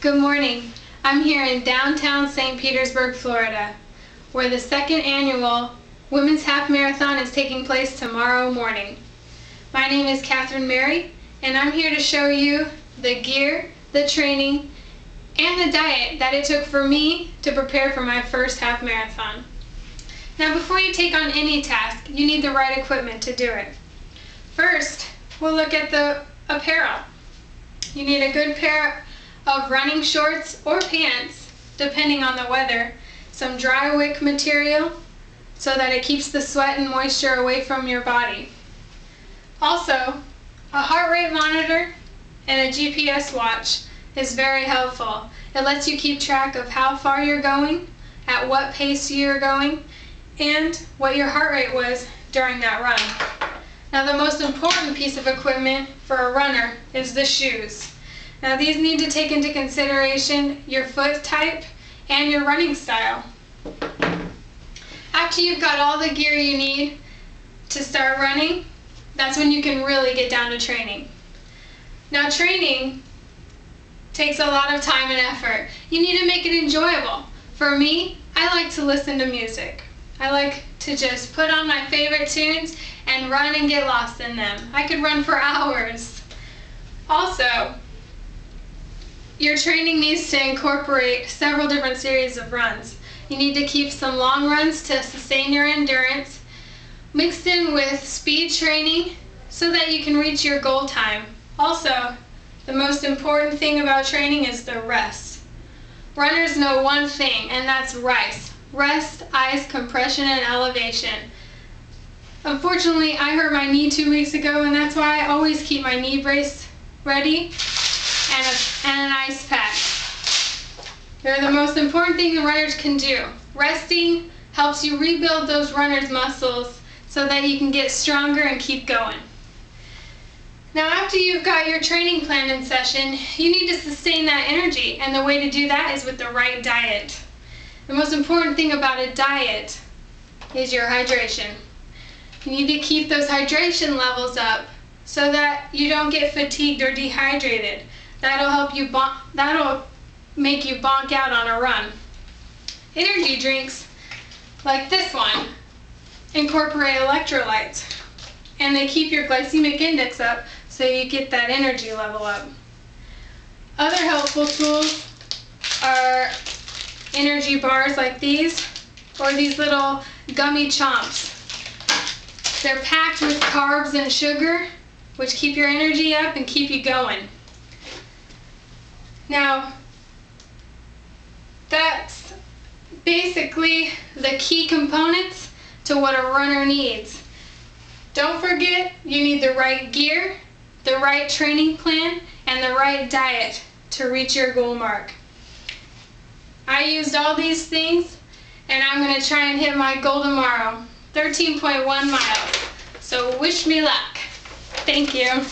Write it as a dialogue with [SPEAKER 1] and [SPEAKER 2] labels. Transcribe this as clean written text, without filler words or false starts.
[SPEAKER 1] Good morning. I'm here in downtown St. Petersburg, Florida, where the second annual Women's Half Marathon is taking place tomorrow morning. My name is Catherine Mary, and I'm here to show you the gear, the training, and the diet that it took for me to prepare for my first half marathon. Now, before you take on any task, you need the right equipment to do it. First, we'll look at the apparel. You need a good pair of running shorts or pants, depending on the weather, some dry wick material so that it keeps the sweat and moisture away from your body. Also, a heart rate monitor and a GPS watch is very helpful. It lets you keep track of how far you're going, at what pace you're going, and what your heart rate was during that run. Now, the most important piece of equipment for a runner is the shoes. Now, these need to take into consideration your foot type and your running style. After you've got all the gear you need to start running, that's when you can really get down to training. Now, training takes a lot of time and effort. You need to make it enjoyable. For me, I like to listen to music. I like to just put on my favorite tunes and run and get lost in them. I could run for hours. Also, your training needs to incorporate several different series of runs. You need to keep some long runs to sustain your endurance, mixed in with speed training so that you can reach your goal time. Also, the most important thing about training is the rest. Runners know one thing, and that's RICE. Rest, ice, compression, and elevation. Unfortunately, I hurt my knee 2 weeks ago, and that's why I always keep my knee brace ready and an ice pack. They're the most important thing the runners can do. Resting helps you rebuild those runners' muscles so that you can get stronger and keep going. Now, after you've got your training plan in session, you need to sustain that energy, and the way to do that is with the right diet. The most important thing about a diet is your hydration. You need to keep those hydration levels up so that you don't get fatigued or dehydrated. That'll make you bonk out on a run. Energy drinks like this one incorporate electrolytes, and they keep your glycemic index up so you get that energy level up. Other helpful tools are energy bars like these, or these little gummy chomps. They're packed with carbs and sugar, which keep your energy up and keep you going. Now, that's basically the key components to what a runner needs. Don't forget, you need the right gear, the right training plan, and the right diet to reach your goal mark. I used all these things, and I'm going to try and hit my goal tomorrow, 13.1 miles. So wish me luck. Thank you.